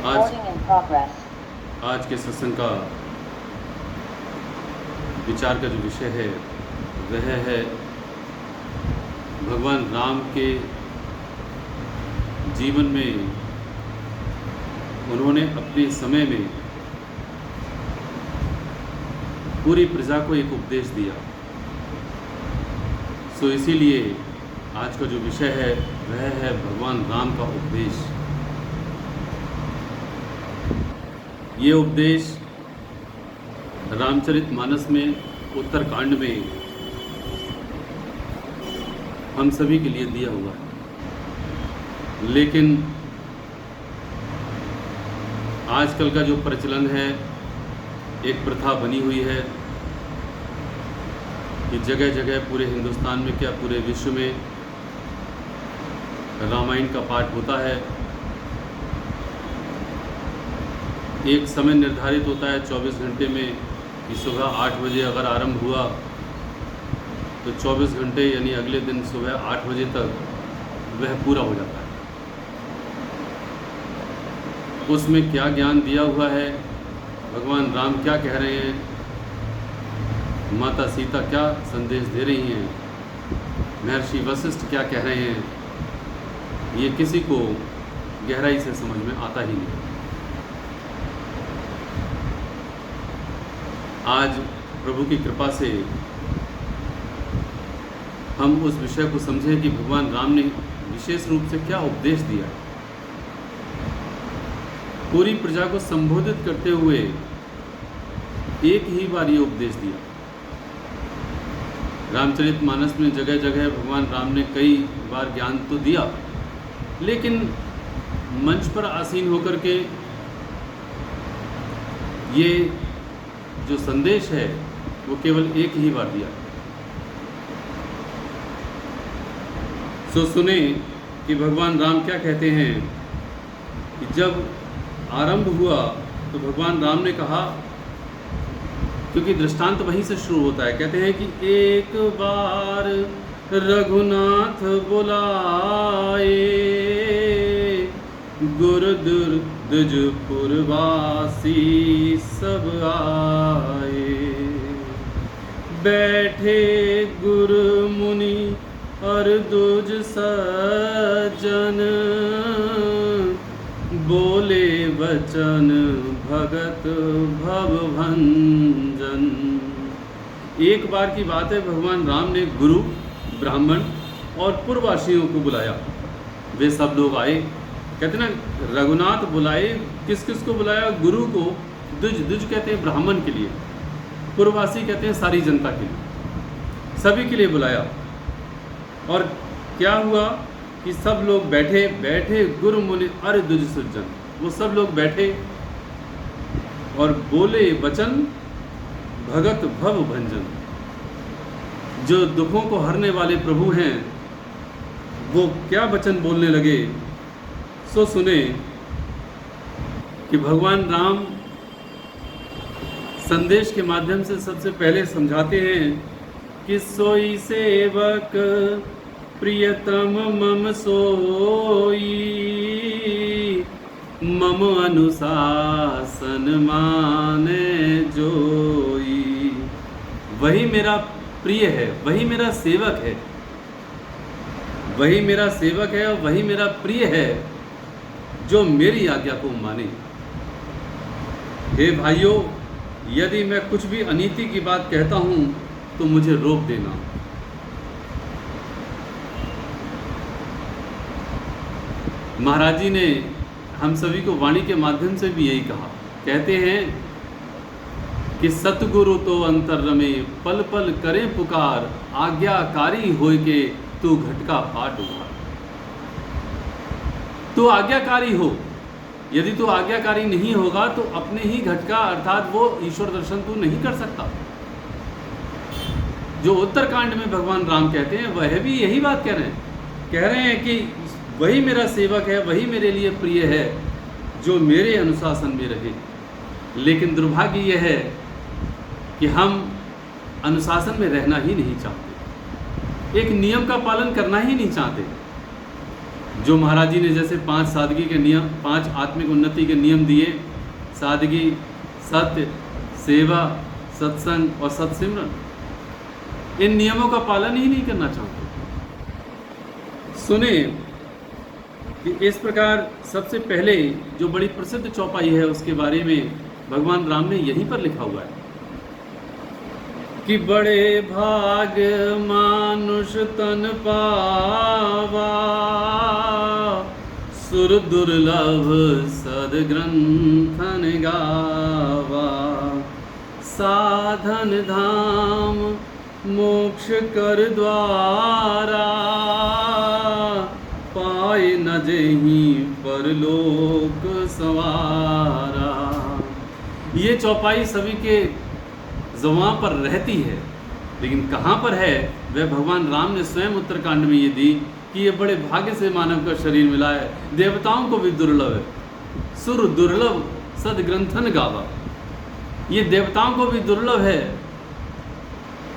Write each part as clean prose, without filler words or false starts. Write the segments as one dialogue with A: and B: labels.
A: आज
B: Recording in progress.
A: आज के सत्संग का विचार का जो विषय है वह है भगवान राम के जीवन में उन्होंने अपने समय में पूरी प्रजा को एक उपदेश दिया। सो इसीलिए आज का जो विषय है वह है भगवान राम का उपदेश। ये उपदेश रामचरितमानस में उत्तरकांड में हम सभी के लिए दिया हुआ है, लेकिन आजकल का जो प्रचलन है, एक प्रथा बनी हुई है कि जगह जगह पूरे हिंदुस्तान में क्या पूरे विश्व में रामायण का पाठ होता है। एक समय निर्धारित होता है 24 घंटे में कि सुबह 8 बजे अगर आरंभ हुआ तो 24 घंटे यानी अगले दिन सुबह 8 बजे तक वह पूरा हो जाता है। उसमें क्या ज्ञान दिया हुआ है, भगवान राम क्या कह रहे हैं, माता सीता क्या संदेश दे रही हैं, महर्षि वशिष्ठ क्या कह रहे हैं, ये किसी को गहराई से समझ में आता ही नहीं। आज प्रभु की कृपा से हम उस विषय को समझें कि भगवान राम ने विशेष रूप से क्या उपदेश दिया। पूरी प्रजा को संबोधित करते हुए एक ही बार ये उपदेश दिया। रामचरितमानस में जगह जगह भगवान राम ने कई बार ज्ञान तो दिया, लेकिन मंच पर आसीन होकर के ये जो संदेश है वो केवल एक ही बार दिया। सो सुने कि भगवान राम क्या कहते हैं कि जब आरंभ हुआ तो भगवान राम ने कहा, क्योंकि दृष्टांत वहीं से शुरू होता है, कहते हैं कि एक बार रघुनाथ बुलाए, गुरुदुर्दुजपुरवासी सब आए, बैठे गुरु मुनि और दुज सज्जन, बोले वचन भगत भव भंजन। एक बार की बात है, भगवान राम ने गुरु, ब्राह्मण और पुरवासियों को बुलाया। वे सब लोग आए। कहते ना, रघुनाथ बुलाए, किस किस को बुलाया? गुरु को, दुज कहते हैं ब्राह्मण के लिए, पुरवासी कहते हैं सारी जनता के लिए, सभी के लिए बुलाया। और क्या हुआ कि सब लोग बैठे गुरु मुनि अरे दुज सज्जन, वो सब लोग बैठे और बोले वचन भगत भव भंजन। जो दुखों को हरने वाले प्रभु हैं वो क्या वचन बोलने लगे। सो सुने कि भगवान राम संदेश के माध्यम से सबसे पहले समझाते हैं कि सोई सेवक प्रियतम मम सोई, मम अनुशासन माने जोई। वही मेरा प्रिय है, वही मेरा सेवक है, वही मेरा सेवक है और वही मेरा प्रिय है जो मेरी आज्ञा को माने। हे भाइयों, यदि मैं कुछ भी अनीति की बात कहता हूं तो मुझे रोक देना। महाराज जी ने हम सभी को वाणी के माध्यम से भी यही कहा। कहते हैं कि सतगुरु तो अंतर रमे, पल पल करे पुकार, आज्ञाकारी होय के तू घटका पाट उखाड़। तो आज्ञाकारी हो, यदि तू आज्ञाकारी नहीं होगा तो अपने ही घटका अर्थात वो ईश्वर दर्शन तू नहीं कर सकता। जो उत्तरकांड में भगवान राम कहते हैं वह भी यही बात कह रहे हैं कि वही मेरा सेवक है, वही मेरे लिए प्रिय है जो मेरे अनुशासन में रहे। लेकिन दुर्भाग्य यह है कि हम अनुशासन में रहना ही नहीं चाहते, एक नियम का पालन करना ही नहीं चाहते। जो महाराज जी ने जैसे 5 सादगी के नियम, 5 आत्मिक उन्नति के नियम दिए, सादगी, सत्य, सेवा, सत्संग और सत्सिमरन, इन नियमों का पालन ही नहीं करना चाहते। सुने कि इस प्रकार सबसे पहले जो बड़ी प्रसिद्ध चौपाई है उसके बारे में भगवान राम ने यहीं पर लिखा हुआ है कि बड़े भाग मानुष तन पावा, सुर दुर्लभ सदग्रंथन गावा, साधन धाम मोक्ष कर द्वारा, पाए न जेहि परलोक सवारा। ये चौपाई सभी के ज़ुबान पर रहती है, लेकिन कहाँ पर है वह भगवान राम ने स्वयं उत्तरकांड में ये दी कि ये बड़े भाग्य से मानव का शरीर मिला है, देवताओं को भी दुर्लभ है। सुर दुर्लभ सदग्रंथन गावा, ये देवताओं को भी दुर्लभ है।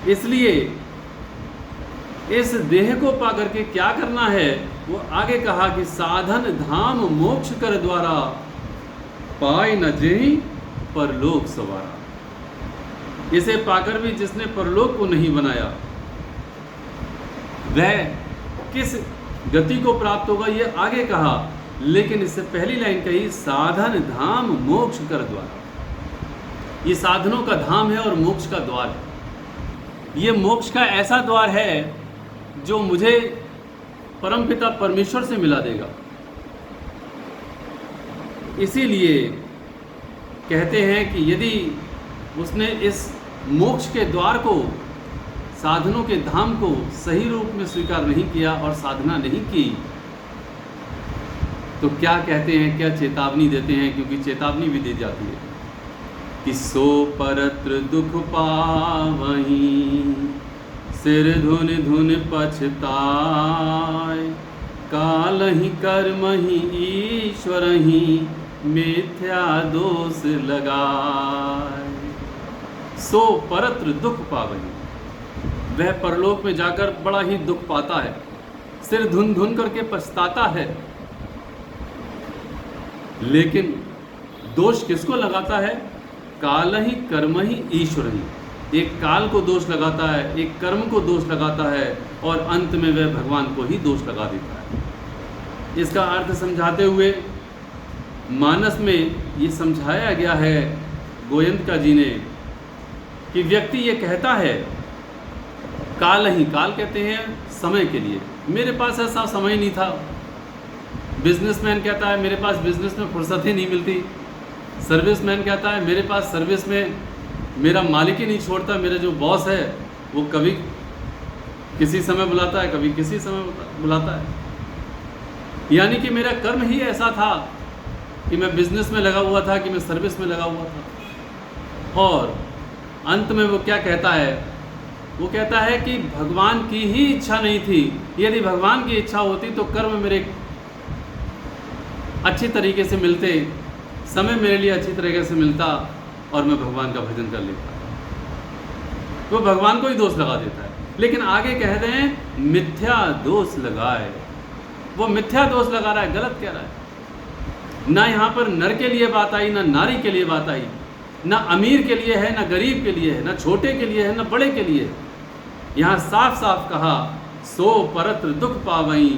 A: इसलिए इस देह को पा करके क्या करना है, वो आगे कहा कि साधन धाम मोक्ष कर द्वारा, पाए न जेहि परलोक सवारा। इसे पाकर भी जिसने परलोक को नहीं बनाया वह किस गति को प्राप्त होगा, ये आगे कहा। लेकिन इससे पहली लाइन कही साधन धाम मोक्ष कर द्वार। ये साधनों का धाम है और मोक्ष का द्वार है। ये मोक्ष का ऐसा द्वार है जो मुझे परमपिता परमेश्वर से मिला देगा। इसीलिए कहते हैं कि यदि उसने इस मोक्ष के द्वार को, साधनों के धाम को सही रूप में स्वीकार नहीं किया और साधना नहीं की, तो क्या कहते हैं, क्या चेतावनी देते हैं, क्योंकि चेतावनी भी दी जाती है कि सो परत्र दुख पावहीं, सिर धुन धुन पछताय, कालहि कर्महि ईश्वरहि, मिथ्या दोष लगाय। सो परत्र दुख पावहीं, वह परलोक में जाकर बड़ा ही दुख पाता है, सिर धुन धुन करके पछताता है। लेकिन दोष किसको लगाता है? काल ही कर्म ही ईश्वर ही। एक काल को दोष लगाता है, एक कर्म को दोष लगाता है और अंत में वह भगवान को ही दोष लगा देता है। इसका अर्थ समझाते हुए मानस में ये समझाया गया है गोयंतका जी ने कि व्यक्ति ये कहता है काल ही, काल कहते हैं समय के लिए, मेरे पास ऐसा समय नहीं था। बिजनेसमैन कहता है मेरे पास बिजनेस में फुर्सत ही नहीं मिलती। सर्विसमैन कहता है मेरे पास सर्विस में मेरा मालिक ही नहीं छोड़ता, मेरा जो बॉस है वो कभी किसी समय बुलाता है, कभी किसी समय बुलाता है। यानी कि मेरा कर्म ही ऐसा था कि मैं बिजनेस में लगा हुआ था, कि मैं सर्विस में लगा हुआ था। और अंत में वो क्या कहता है? वो कहता है कि भगवान की ही इच्छा नहीं थी। यदि भगवान की इच्छा होती तो कर्म मेरे अच्छी तरीके से मिलते, समय मेरे लिए अच्छी तरीके से मिलता और मैं भगवान का भजन कर लेता। तो भगवान को ही दोष लगा देता है। लेकिन आगे कह रहे हैं मिथ्या दोष लगाए। वो मिथ्या दोष लगा रहा है, गलत कह रहा है। ना यहाँ पर नर के लिए बात आई, ना नारी के लिए बात आई, ना अमीर के लिए है, ना गरीब के लिए है, ना छोटे के लिए है, ना बड़े के लिए। यहाँ साफ साफ कहा सो परत्र दुख पावई,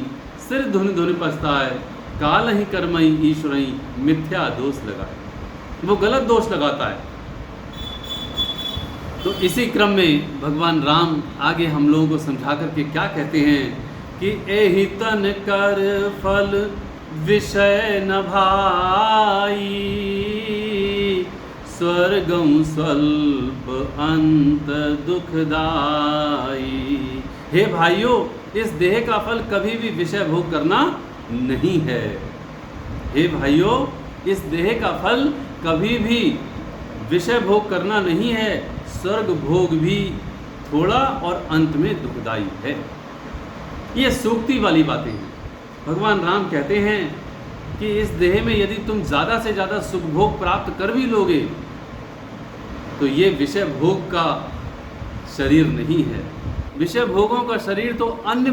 A: सिर धुन धुन पछताए, काल ही कर्मई ईश्वरई, मिथ्या दोष लगाए। वो गलत दोष लगाता है। तो इसी क्रम में भगवान राम आगे हम लोगों को समझा करके क्या कहते हैं कि एहि तन कर फल विषय न भाई, स्वर्गं स्वल्प अंत दुखदाई। हे भाइयों, इस देह का फल कभी भी विषय भोग करना नहीं है। हे भाइयों, इस देह का फल कभी भी विषय भोग करना नहीं है। स्वर्ग भोग भी थोड़ा और अंत में दुखदाई है। ये सूक्ति वाली बातें हैं। भगवान राम कहते हैं कि इस देह में यदि तुम ज़्यादा से ज़्यादा सुख भोग प्राप्त कर भी लोगे तो ये विषय भोग का शरीर नहीं है। विषय भोगों का शरीर तो अन्य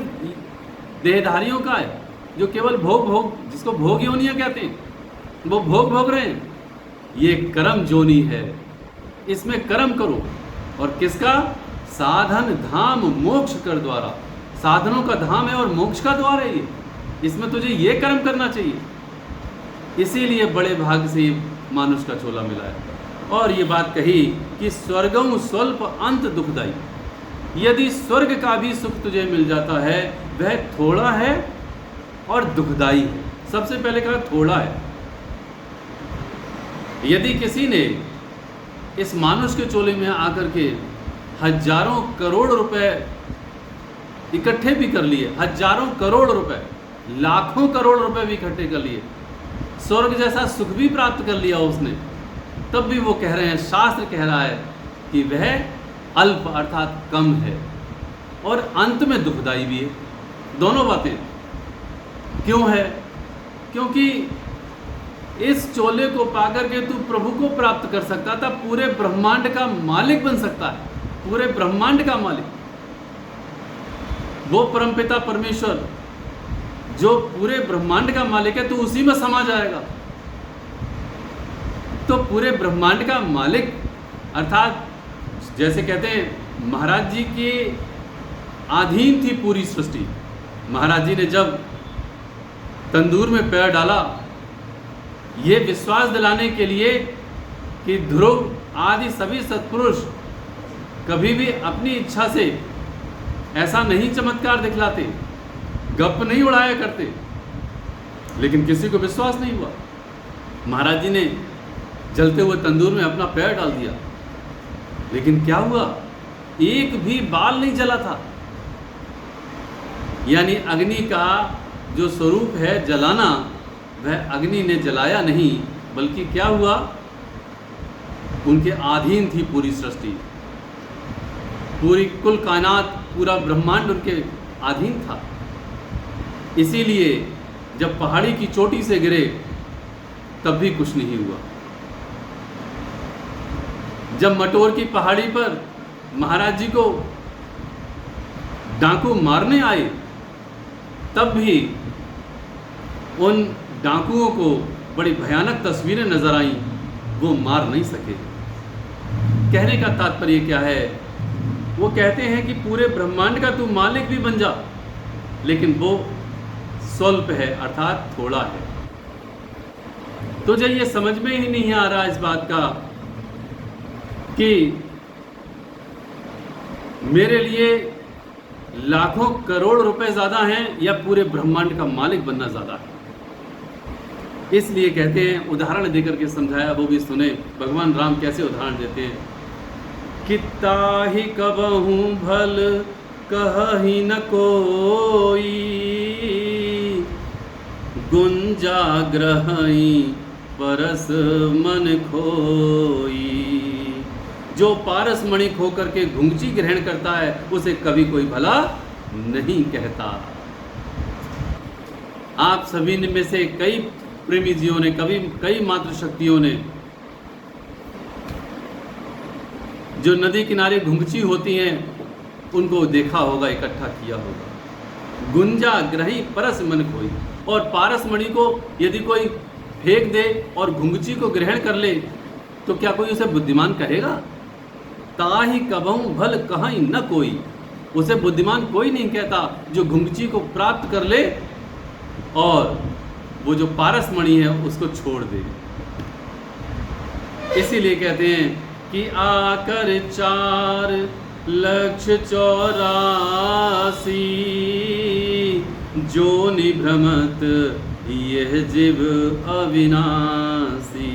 A: देहधारियों का है। जो केवल भोग जिसको भोग योनियां कहते हैं, वो भोग रहे हैं। ये कर्म जोनी है, इसमें कर्म करो। और किसका? साधन धाम मोक्ष कर द्वारा। साधनों का धाम है और मोक्ष का द्वार है ये। इसमें तुझे ये कर्म करना चाहिए। इसीलिए बड़े भाग से मानुष का चोला मिला है। और ये बात कही कि स्वर्गम स्वल्प अंत दुखदाई। यदि स्वर्ग का भी सुख तुझे मिल जाता है, वह थोड़ा है और दुखदाई है। सबसे पहले कहा थोड़ा है। यदि किसी ने इस मानुष के चोले में आकर के हजारों करोड़ रुपए इकट्ठे भी कर लिए, हजारों करोड़ रुपए, लाखों करोड़ रुपए भी इकट्ठे कर लिए, स्वर्ग जैसा सुख भी प्राप्त कर लिया उसने, तब भी वो कह रहे हैं, शास्त्र कह रहा है कि वह अल्प अर्थात कम है और अंत में दुखदाई भी है। दोनों बातें क्यों है? क्योंकि इस चोले को पाकर के तू प्रभु को प्राप्त कर सकता था, पूरे ब्रह्मांड का मालिक बन सकता है, पूरे ब्रह्मांड का मालिक। वो परमपिता परमेश्वर जो पूरे ब्रह्मांड का मालिक है, तू उसी में समा जाएगा। तो पूरे ब्रह्मांड का मालिक अर्थात जैसे कहते हैं महाराज जी के अधीन थी पूरी सृष्टि। महाराज जी ने जब तंदूर में पैर डाला, ये विश्वास दिलाने के लिए कि ध्रुव आदि सभी सत्पुरुष कभी भी अपनी इच्छा से ऐसा नहीं चमत्कार दिखलाते, गप नहीं उड़ाया करते, लेकिन किसी को विश्वास नहीं हुआ। महाराज जी ने जलते हुए तंदूर में अपना पैर डाल दिया, लेकिन क्या हुआ? एक भी बाल नहीं जला था। यानी अग्नि का जो स्वरूप है जलाना, वह अग्नि ने जलाया नहीं, बल्कि क्या हुआ? उनके अधीन थी पूरी सृष्टि, पूरी कुल कायनात, पूरा ब्रह्मांड उनके अधीन था। इसीलिए जब पहाड़ी की चोटी से गिरे तब भी कुछ नहीं हुआ। जब मटोर की पहाड़ी पर महाराज जी को डाकू मारने आए, तब भी उन डाकुओं को बड़ी भयानक तस्वीरें नजर आईं, वो मार नहीं सके। कहने का तात्पर्य क्या है? वो कहते हैं कि पूरे ब्रह्मांड का तू मालिक भी बन जा, लेकिन वो स्वल्प है अर्थात थोड़ा है। तुझे ये समझ में ही नहीं आ रहा इस बात का कि मेरे लिए लाखों करोड़ रुपए ज़्यादा हैं या पूरे ब्रह्मांड का मालिक बनना ज़्यादा है। इसलिए कहते हैं, उदाहरण देकर के समझाया, वो भी सुने भगवान राम कैसे उदाहरण देते हैं। कित्ता ही कबहू भल कहि न कोई, गुंजा ग्रहई परस मन खोई। जो पारस मणि खो करके घुंघची ग्रहण करता है, उसे कभी कोई भला नहीं कहता। आप सभी में से कई प्रेमी जीवों ने, कई मातृशक्तियों ने जो नदी किनारे घुंघची होती हैं, उनको देखा होगा, इकट्ठा किया होगा। गुंजा ग्रही परस मन खोई। और पारस मणि को यदि कोई फेंक दे और घुंघची को ग्रहण कर ले, तो क्या कोई उसे बुद्धिमान कहेगा? ताहि कबहू भल कहीं न कोई। उसे बुद्धिमान कोई नहीं कहता जो घुंघची को प्राप्त कर ले और वो जो पारस मणि है उसको छोड़ दे। इसीलिए कहते हैं कि आकर 4,84,000 जो निभ्रमत यह जीव अविनाशी।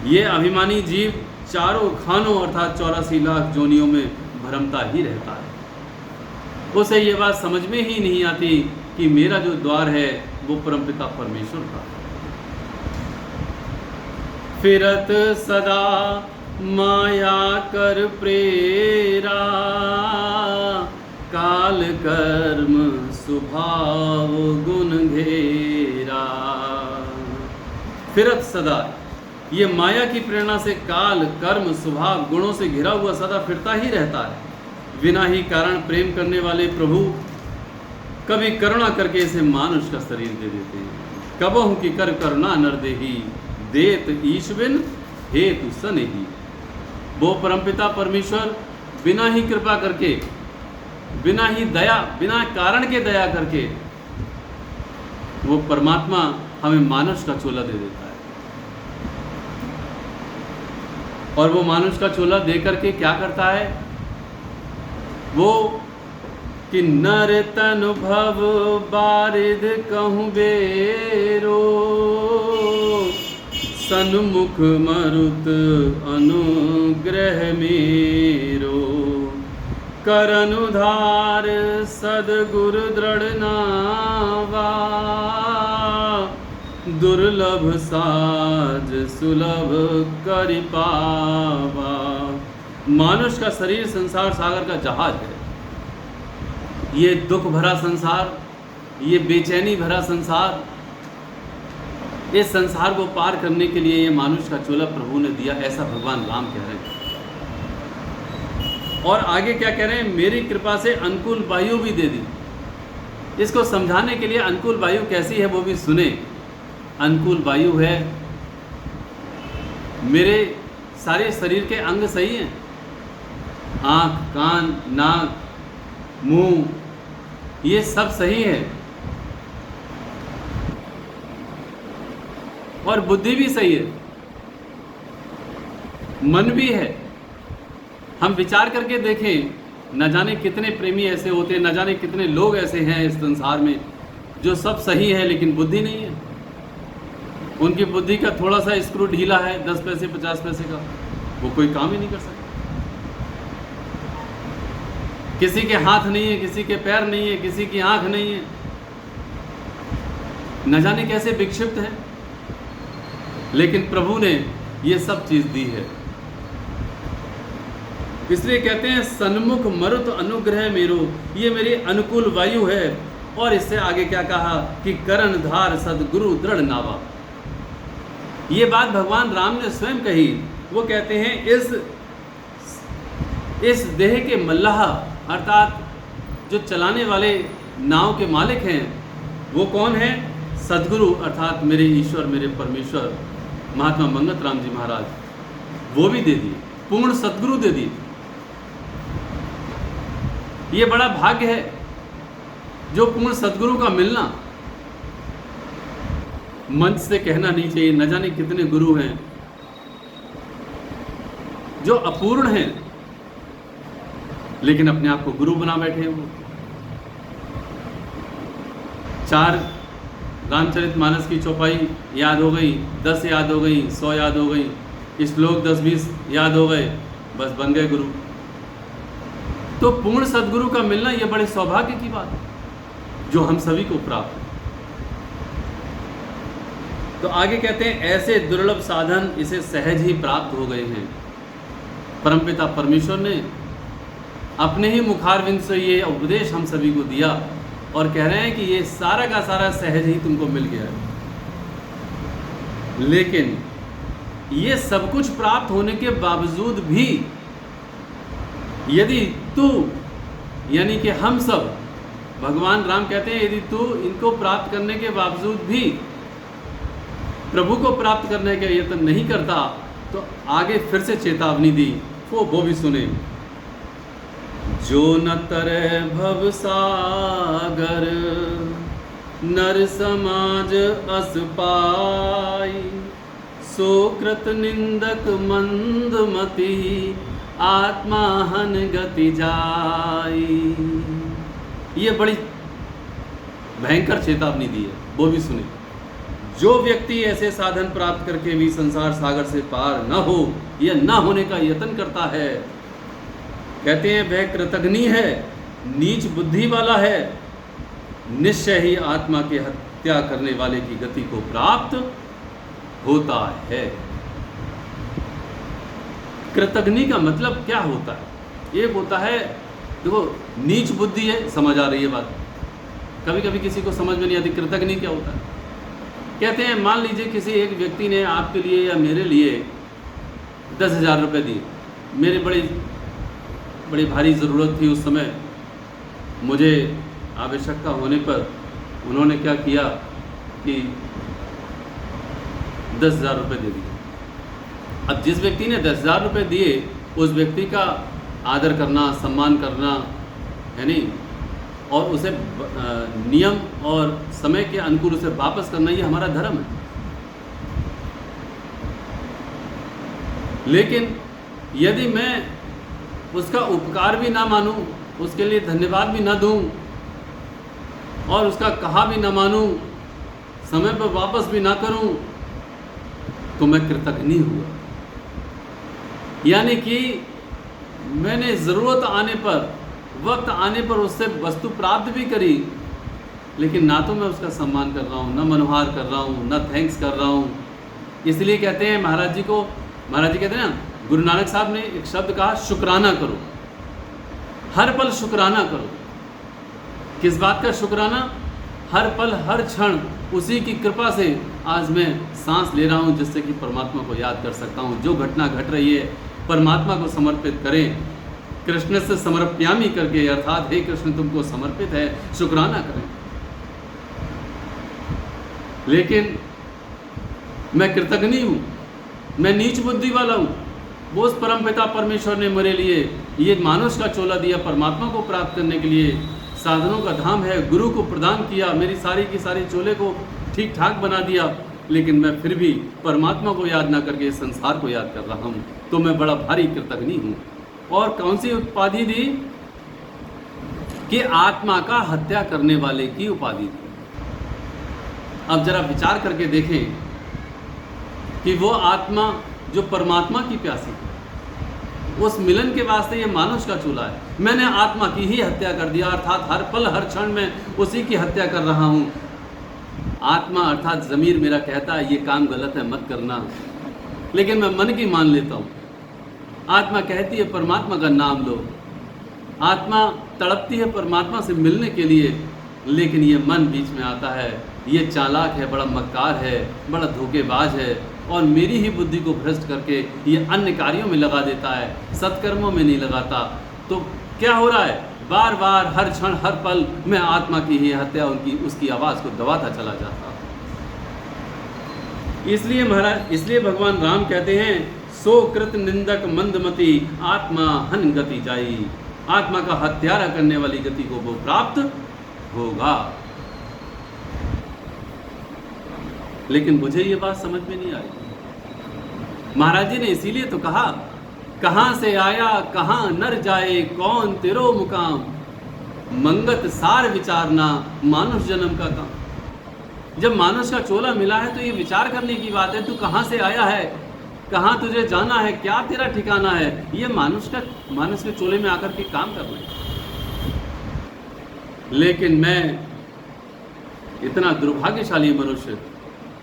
A: ये अभिमानी जीव चारों खानों अर्थात 84 लाख जोनियों में भ्रमता ही रहता है। उसे ये बात समझ में ही नहीं आती कि मेरा जो द्वार है वो परमपिता परमेश्वर का। फिरत सदा माया कर प्रेरा, काल कर्म स्वभाव गुण घेरा। फिरत सदा, ये माया की प्रेरणा से काल कर्म स्वभाव गुणों से घिरा हुआ सदा फिरता ही रहता है। बिना ही कारण प्रेम करने वाले प्रभु कभी करुणा करके इसे मानुष का शरीर दे देते हैं। कबहु की कर करुणा नर देही, देत ईश्विन हेतु सनेही। वो परमपिता परमेश्वर बिना ही कृपा करके, बिना ही दया, बिना कारण के दया करके वो परमात्मा हमें मानुष का चोला दे देता है। और वो मानुष का चोला दे करके क्या करता है वो कि नर तनु भव बारिद कहूँ बेरो, सन्मुख मरुत अनुग्रह मेरो। करन उधार सद्गुरु दृढ़ नावा, दुर्लभ साज सुलभ करि पावा। मानुष का शरीर संसार सागर का जहाज है। ये दुख भरा संसार, ये बेचैनी भरा संसार, इस संसार को पार करने के लिए ये मानुष का चोला प्रभु ने दिया, ऐसा भगवान राम कह रहे हैं। और आगे क्या कह रहे हैं, मेरी कृपा से अनुकूल वायु भी दे दी। इसको समझाने के लिए अनुकूल वायु कैसी है वो भी सुने। अनुकूल वायु है, मेरे सारे शरीर के अंग सही हैं, आँख, कान, नाक, मुंह, ये सब सही है, और बुद्धि भी सही है, मन भी है। हम विचार करके देखें, न जाने कितने प्रेमी ऐसे होते हैं, न जाने कितने लोग ऐसे हैं इस संसार में जो सब सही है लेकिन बुद्धि नहीं है। उनकी बुद्धि का थोड़ा सा स्क्रू ढीला है, 10 पैसे 50 पैसे का, वो कोई काम ही नहीं कर सकता। किसी के हाथ नहीं है, किसी के पैर नहीं है, किसी की आंख नहीं है, न जाने कैसे विक्षिप्त है, लेकिन प्रभु ने ये सब चीज दी है। इसलिए कहते हैं सन्मुख मरुत अनुग्रह मेरो, ये मेरी अनुकूल वायु है। और इससे आगे क्या कहा कि करण धार सद्गुरु दृढ़ नावा। ये बात भगवान राम ने स्वयं कही। वो कहते हैं इस देह के मल्लाह अर्थात जो चलाने वाले नाव के मालिक हैं, वो कौन है? सद्गुरु अर्थात मेरे ईश्वर, मेरे परमेश्वर महात्मा मंगत राम जी महाराज, वो भी दे दिए, पूर्ण सद्गुरु दे दिए। ये बड़ा भाग्य है जो पूर्ण सद्गुरु का मिलना। मंच से कहना नहीं चाहिए, न जाने कितने गुरु हैं जो अपूर्ण हैं लेकिन अपने आप को गुरु बना बैठे हैं। वो 4 रामचरितमानस की चौपाई याद हो गई, 10 याद हो गई, 100 याद हो गई, श्लोक 10-20 याद हो गए, बस बन गए गुरु। तो पूर्ण सद्गुरु का मिलना यह बड़े सौभाग्य की बात है जो हम सभी को प्राप्त है। तो आगे कहते हैं ऐसे दुर्लभ साधन इसे सहज ही प्राप्त हो गए हैं। परमपिता परमेश्वर ने अपने ही मुखारविंद से ये उपदेश हम सभी को दिया और कह रहे हैं कि ये सारा का सारा सहज ही तुमको मिल गया है। लेकिन ये सब कुछ प्राप्त होने के बावजूद भी यदि तू, यानी कि हम सब, भगवान राम कहते हैं यदि तू इनको प्राप्त करने के बावजूद भी प्रभु को प्राप्त करने का यत्न नहीं करता, तो आगे फिर से चेतावनी दी, वो भी सुने। जो न तरे भव सागर, नर समाज अस पाई, सो कृत निंदक मंदमति, आत्मा हन गति जाई। ये बड़ी भयंकर चेतावनी दी है, वो भी सुने। जो व्यक्ति ऐसे साधन प्राप्त करके भी संसार सागर से पार न हो या न होने का यत्न करता है, कहते हैं वह कृतघ्नि है, नीच बुद्धि वाला है, निश्चय ही आत्मा की हत्या करने वाले की गति को प्राप्त होता है। कृतघ्नि का मतलब क्या होता है? एक होता है, देखो नीच बुद्धि है, समझ आ रही है बात, कभी कभी किसी को समझ में नहीं आती कृतघ्नि क्या होता है। कहते हैं मान लीजिए किसी एक व्यक्ति ने आपके लिए या मेरे लिए 10,000 रुपये दिए। मेरी बड़ी भारी ज़रूरत थी उस समय, मुझे आवश्यकता होने पर उन्होंने क्या किया कि 10,000 रुपये दे दिए। अब जिस व्यक्ति ने 10,000 रुपये दिए उस व्यक्ति का आदर करना, सम्मान करना, है नहीं, और उसे नियम और समय के अनुकूल उसे वापस करना, ये हमारा धर्म है। लेकिन यदि मैं उसका उपकार भी ना मानूं, उसके लिए धन्यवाद भी ना दूं और उसका कहा भी ना मानूं, समय पर वापस भी ना करूं, तो मैं कृतज्ञ नहीं हुआ। यानी कि मैंने ज़रूरत आने पर, वक्त आने पर उससे वस्तु प्राप्त भी करी, लेकिन ना तो मैं उसका सम्मान कर रहा हूँ, ना मनोहार कर रहा हूँ, ना थैंक्स कर रहा हूँ। इसलिए कहते हैं महाराज जी कहते हैं ना, गुरु नानक साहब ने एक शब्द कहा, शुक्राना करो, हर पल शुक्राना करो। किस बात का शुक्राना? हर पल हर क्षण उसी की कृपा से आज मैं सांस ले रहा हूँ, जिससे कि परमात्मा को याद कर सकता हूँ। जो घटना घट रही है परमात्मा को समर्पित करें, कृष्ण से समर्प्यामी करके, अर्थात हे कृष्ण तुमको समर्पित है, शुक्राना करें। लेकिन मैं कृतज्ञ नहीं हूँ, मैं नीच बुद्धि वाला हूँ। वो उस परमपिता परमेश्वर ने मेरे लिए ये मानुष का चोला दिया, परमात्मा को प्राप्त करने के लिए साधनों का धाम है, गुरु को प्रदान किया, मेरी सारी की सारी चोले को ठीक ठाक बना दिया, लेकिन मैं फिर भी परमात्मा को याद ना करके इस संसार को याद कर रहा हूँ, तो मैं बड़ा भारी कृतज्ञ हूँ। और कौन सी उपाधि दी? कि आत्मा का हत्या करने वाले की उपाधि दी। अब जरा विचार करके देखें कि वो आत्मा जो परमात्मा की प्यासी है, उस मिलन के वास्ते ये मानुष का चूल्हा है, मैंने आत्मा की ही हत्या कर दिया, अर्थात हर पल हर क्षण में उसी की हत्या कर रहा हूँ। आत्मा अर्थात ज़मीर मेरा कहता है ये काम गलत है, मत करना, लेकिन मैं मन की मान लेता हूँ। आत्मा कहती है परमात्मा का नाम लो, आत्मा तड़पती है परमात्मा से मिलने के लिए, लेकिन ये मन बीच में आता है, ये चालाक है, बड़ा मक्कार है, बड़ा धोखेबाज है, और मेरी ही बुद्धि को भ्रष्ट करके ये अन्य कार्यों में लगा देता है, सत्कर्मों में नहीं लगाता। तो क्या हो रहा है? बार बार हर क्षण हर पल मैं आत्मा की ही हत्या, उसकी आवाज़ को दबाता चला जाता। इसलिए भगवान राम कहते हैं, सो कृत निंदक मंदमती आत्मा हन गति जाई। आत्मा का हत्यारा करने वाली गति को वो प्राप्त होगा। लेकिन मुझे ये बात समझ में नहीं आई। महाराज जी ने इसीलिए तो कहा, कहाँ से आया कहाँ नर जाए, कौन तेरो मुकाम, मंगत सार विचारना मानुष जन्म का काम। जब मानुष का चोला मिला है तो ये विचार करने की बात है, तू कहाँ से आया है, कहाँ तुझे जाना है, क्या तेरा ठिकाना है, ये मानुष के चोले में आकर के काम करना है। लेकिन मैं इतना दुर्भाग्यशाली मनुष्य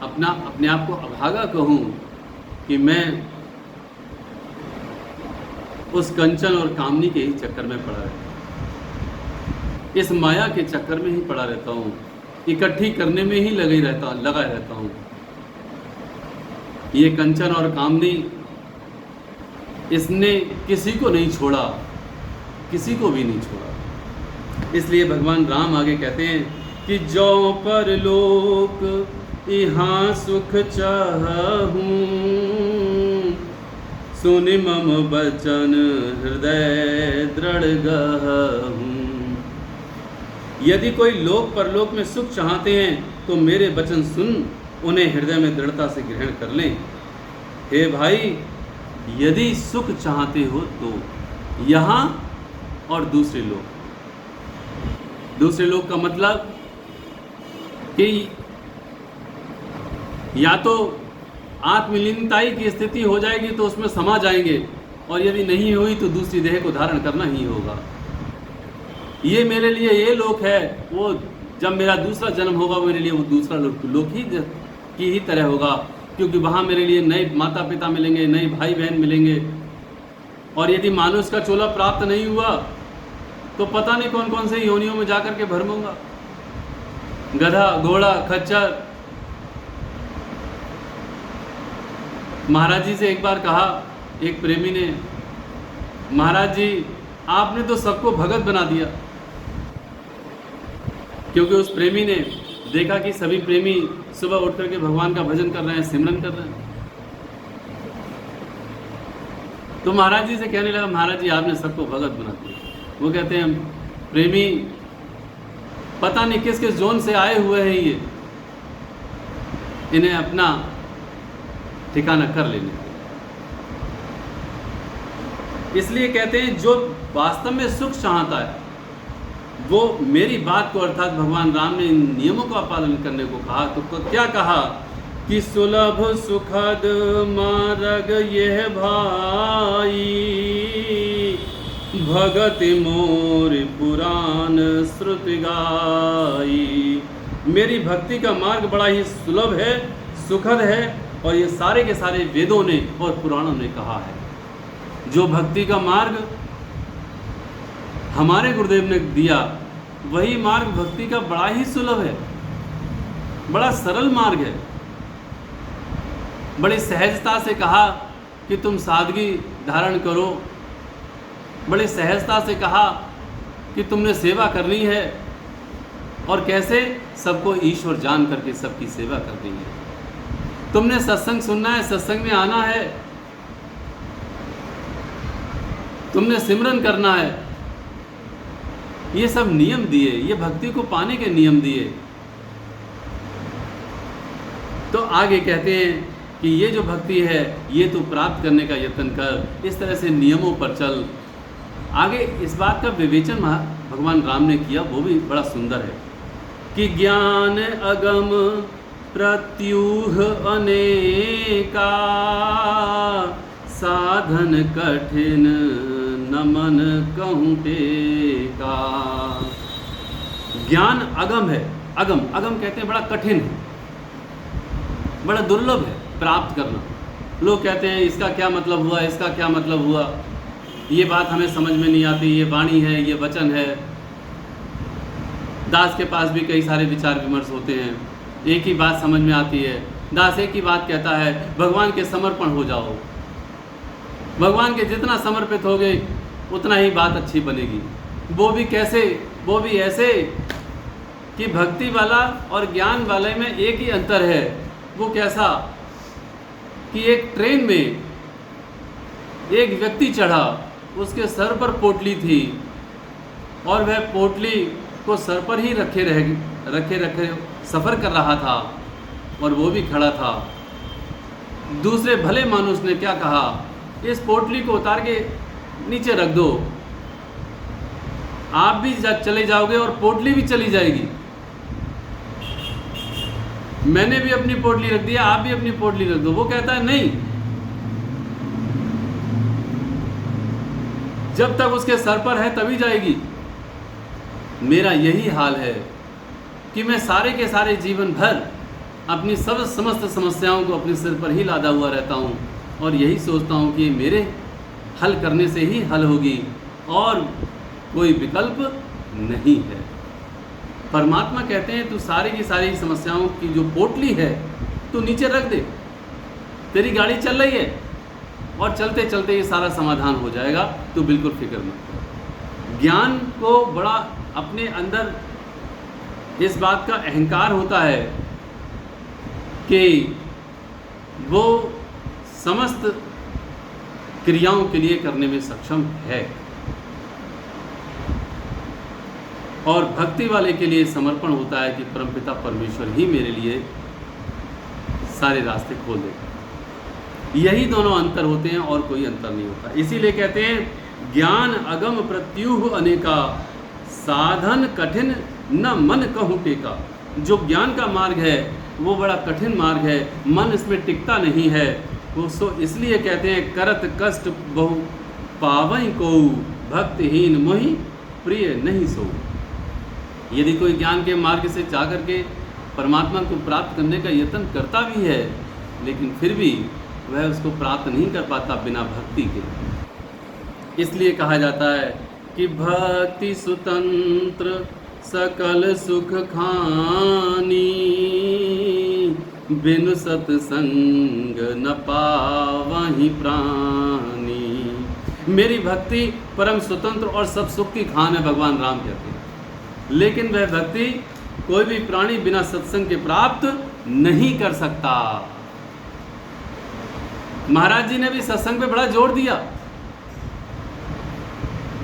A: अपने आप को अभागा कहूँ कि मैं उस कंचन और कामनी के ही चक्कर में पड़ा रहता हूँ, इस माया के चक्कर में ही पड़ा रहता हूँ, इकट्ठी करने में ही लगा रहता हूँ। ये कंचन और कामनी, इसने किसी को नहीं छोड़ा, किसी को भी नहीं छोड़ा। इसलिए भगवान राम आगे कहते हैं कि जो पर लोक यहाँ सुख चाहूं, सुनि मम बचन हृदय दृढ़ गहूं। यदि कोई लोक परलोक में सुख चाहते हैं तो मेरे वचन सुन उन्हें हृदय में दृढ़ता से ग्रहण कर लें। हे भाई, यदि सुख चाहते हो तो यहाँ और दूसरे लोक का मतलब कि या तो आत्मलीनताई की स्थिति हो जाएगी तो उसमें समा जाएंगे, और यदि नहीं हुई तो दूसरी देह को धारण करना ही होगा। ये मेरे लिए ये लोक है, वो जब मेरा दूसरा जन्म होगा मेरे लिए वो दूसरा लोक ही की ही तरह होगा, क्योंकि वहाँ मेरे लिए नए माता पिता मिलेंगे, नए भाई बहन मिलेंगे। और यदि मानुष का चोला प्राप्त नहीं हुआ तो पता नहीं कौन कौन से योनियों में जाकर के भरमूंगा, गधा, घोड़ा, खच्चर। महाराज जी से एक बार कहा एक प्रेमी ने, महाराज जी आपने तो सबको भगत बना दिया, क्योंकि उस प्रेमी ने देखा कि सभी प्रेमी सुबह उठ करके भगवान का भजन कर रहे हैं, सिमरन कर रहे हैं। तो महाराज जी से कहने लगा, महाराज जी आपने सबको भगत बना दिया। वो कहते हैं प्रेमी पता नहीं किस किस जोन से आए हुए हैं, ये इन्हें अपना ठिकाना कर लेने। इसलिए कहते हैं जो वास्तव में सुख चाहता है वो मेरी बात को, अर्थात भगवान राम ने इन नियमों का पालन करने को कहा। तो क्या कहा कि सुलभ सुखद मार्ग यह भाई, भगति मोर पुराण श्रुति गाई। मेरी भक्ति का मार्ग बड़ा ही सुलभ है, सुखद है, और ये सारे के सारे वेदों ने और पुराणों ने कहा है। जो भक्ति का मार्ग हमारे गुरुदेव ने दिया, वही मार्ग भक्ति का बड़ा ही सुलभ है, बड़ा सरल मार्ग है। बड़ी सहजता से कहा कि तुम सादगी धारण करो, बड़ी सहजता से कहा कि तुमने सेवा करनी है, और कैसे? सबको ईश्वर जान करके सबकी सेवा करनी है। तुमने सत्संग सुनना है, सत्संग में आना है, तुमने सिमरन करना है। ये सब नियम दिए, ये भक्ति को पाने के नियम दिए। तो आगे कहते हैं कि ये जो भक्ति है ये तू प्राप्त करने का यत्न कर, इस तरह से नियमों पर चल। आगे इस बात का विवेचन भगवान राम ने किया, वो भी बड़ा सुंदर है कि ज्ञान अगम प्रत्यूह अनेका, साधन कठिन नमन कहूँ टेका। ज्ञान अगम है, अगम कहते हैं बड़ा कठिन है, बड़ा दुर्लभ है प्राप्त करना। लोग कहते हैं इसका क्या मतलब हुआ, इसका क्या मतलब हुआ, ये बात हमें समझ में नहीं आती, ये वाणी है, ये वचन है। दास के पास भी कई सारे विचार विमर्श होते हैं, एक ही बात समझ में आती है। दास एक ही बात कहता है, भगवान के समर्पण हो जाओ, भगवान के जितना समर्पित होगे उतना ही बात अच्छी बनेगी। वो भी कैसे? वो भी ऐसे कि भक्ति वाला और ज्ञान वाले में एक ही अंतर है। वो कैसा कि एक ट्रेन में एक व्यक्ति चढ़ा, उसके सर पर पोटली थी और वह पोटली को सर पर ही रखे सफ़र कर रहा था, और वो भी खड़ा था। दूसरे भले मानुष ने क्या कहा, इस पोटली को उतार के नीचे रख दो, आप भी चले जाओगे और पोटली भी चली जाएगी। मैंने भी अपनी पोटली रख दिया, आप भी अपनी पोटली रख दो। वो कहता है नहीं, जब तक उसके सर पर है तभी जाएगी। मेरा यही हाल है कि मैं सारे के सारे जीवन भर अपनी समस्त समस्याओं को अपने सिर पर ही लादा हुआ रहता हूँ, और यही सोचता हूँ कि मेरे हल करने से ही हल होगी और कोई विकल्प नहीं है। परमात्मा कहते हैं तू सारी की सारी समस्याओं की जो पोटली है तू नीचे रख दे, तेरी गाड़ी चल रही है और चलते चलते ये सारा समाधान हो जाएगा, तू बिल्कुल फिक्र मत कर। ज्ञान को बड़ा अपने अंदर इस बात का अहंकार होता है कि वो समस्त क्रियाओं के लिए करने में सक्षम है, और भक्ति वाले के लिए समर्पण होता है कि परमपिता परमेश्वर ही मेरे लिए सारे रास्ते खोल देगा। यही दोनों अंतर होते हैं और कोई अंतर नहीं होता। इसीलिए कहते हैं ज्ञान अगम प्रत्यूह अनेका, साधन कठिन न मन कहूँ टेका। जो ज्ञान का मार्ग है वो बड़ा कठिन मार्ग है, मन इसमें टिकता नहीं है। वो सो इसलिए कहते हैं करत कष्ट बहु पावई को, भक्तहीन मोहि प्रिय नहीं सो। यदि कोई ज्ञान के मार्ग से जा करके परमात्मा को प्राप्त करने का यत्न करता भी है, लेकिन फिर भी वह उसको प्राप्त नहीं कर पाता बिना भक्ति के। इसलिए कहा जाता है कि भक्ति सुतंत्र सकल सुख खानी, बिनु सत्संग न पावहि प्राणी। मेरी भक्ति परम स्वतंत्र और सब सुख की खान है, भगवान राम कहते हैं। लेकिन वह भक्ति कोई भी प्राणी बिना सत्संग के प्राप्त नहीं कर सकता। महाराज जी ने भी सत्संग पे बड़ा जोर दिया।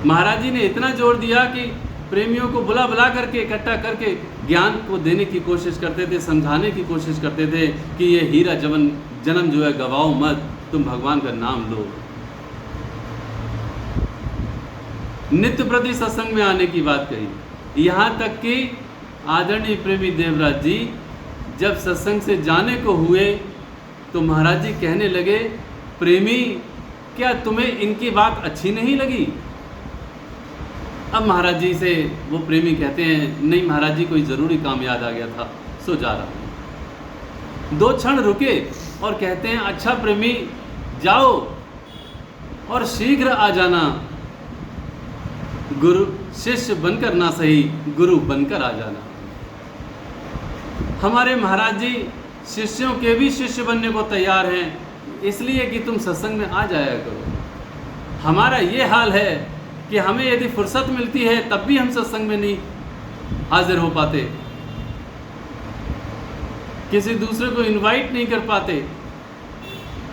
A: महाराज जी ने इतना जोर दिया कि प्रेमियों को बुला बुला करके इकट्ठा करके ज्ञान को देने की कोशिश करते थे, समझाने की कोशिश करते थे कि ये हीरा जन्म जो है गवाओ मत, तुम भगवान का नाम लो। नित्य प्रति सत्संग में आने की बात कही। यहाँ तक कि आदरणीय प्रेमी देवराज जी जब सत्संग से जाने को हुए तो महाराज जी कहने लगे, प्रेमी क्या तुम्हें इनकी बात अच्छी नहीं लगी? अब महाराज जी से वो प्रेमी कहते हैं, नहीं महाराज जी कोई ज़रूरी काम याद आ गया था, सो जा रहा हूँ। 2 क्षण रुके और कहते हैं, अच्छा प्रेमी जाओ और शीघ्र आ जाना, गुरु शिष्य बनकर ना सही गुरु बनकर आ जाना। हमारे महाराज जी शिष्यों के भी शिष्य बनने को तैयार हैं, इसलिए कि तुम सत्संग में आ जाया करो। हमारा ये हाल है कि हमें यदि फुर्सत मिलती है तब भी हम सत्संग में नहीं हाजिर हो पाते, किसी दूसरे को इनवाइट नहीं कर पाते।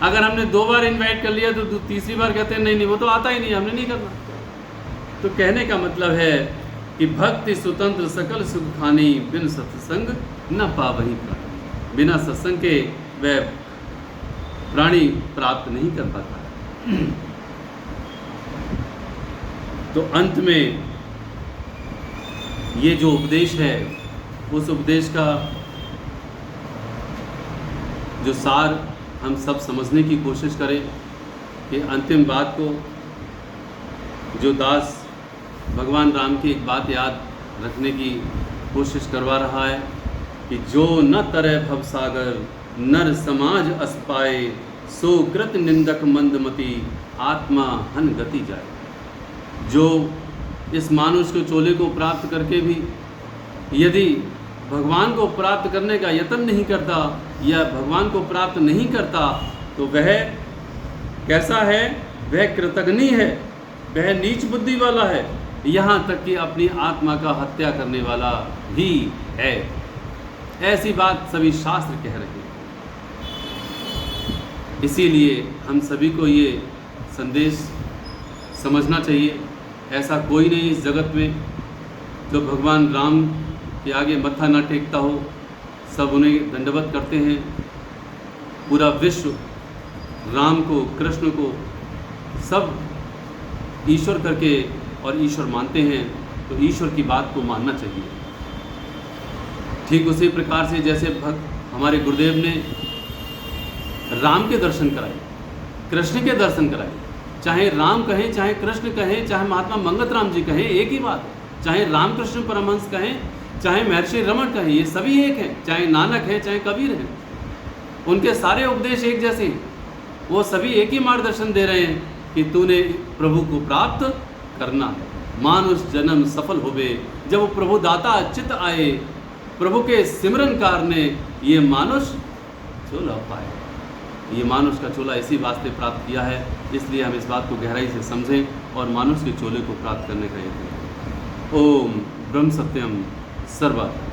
A: अगर हमने 2 बार इनवाइट कर लिया तो तीसरी बार कहते हैं नहीं वो तो आता ही नहीं, हमने नहीं करना। तो कहने का मतलब है कि भक्ति स्वतंत्र सकल सुख खानी, बिन सत्संग न पावही प्राणी। बिना सत्संग के वह प्राणी प्राप्त नहीं कर पाता। तो अंत में ये जो उपदेश है उस उपदेश का जो सार हम सब समझने की कोशिश करें कि अंतिम बात को जो दास भगवान राम की एक बात याद रखने की कोशिश करवा रहा है कि जो न तरह भवसागर नर समाज अस्पाए, सो कृत निंदक मंदमती आत्मा हन गति जाए। जो इस मानुष के चोले को प्राप्त करके भी यदि भगवान को प्राप्त करने का यत्न नहीं करता या भगवान को प्राप्त नहीं करता तो वह कैसा है? वह कृतघ्नी है, वह नीच बुद्धि वाला है, यहाँ तक कि अपनी आत्मा का हत्या करने वाला भी है। ऐसी बात सभी शास्त्र कह रहे हैं। इसीलिए हम सभी को ये संदेश समझना चाहिए, ऐसा कोई नहीं इस जगत में जो भगवान राम के आगे मत्था ना टेकता हो। सब उन्हें दंडवत करते हैं। पूरा विश्व राम को, कृष्ण को सब ईश्वर करके और ईश्वर मानते हैं, तो ईश्वर की बात को मानना चाहिए। ठीक उसी प्रकार से जैसे हमारे गुरुदेव ने राम के दर्शन कराए, कृष्ण के दर्शन कराए, चाहे राम कहें, चाहे कृष्ण कहें, चाहे महात्मा मंगत राम जी कहें, एक ही बात है। चाहे रामकृष्ण परमहंस कहें, चाहे महर्षि रमण कहें, ये सभी एक हैं। चाहे नानक है, चाहे कबीर है, उनके सारे उपदेश एक जैसे हैं। वो सभी एक ही मार्गदर्शन दे रहे हैं कि तूने प्रभु को प्राप्त करना है, मानुष जन्म सफल होवे। जब वो प्रभु दाता चित आए, प्रभु के सिमरन कार ने ये मानुष चोला पाए। ये मानुष का चोला इसी वास्ते प्राप्त किया है, इसलिए हम इस बात को गहराई से समझें और मानुष के चोले को प्राप्त करने का यत्न करें। ओम ब्रह्म सत्यम सर्वदा।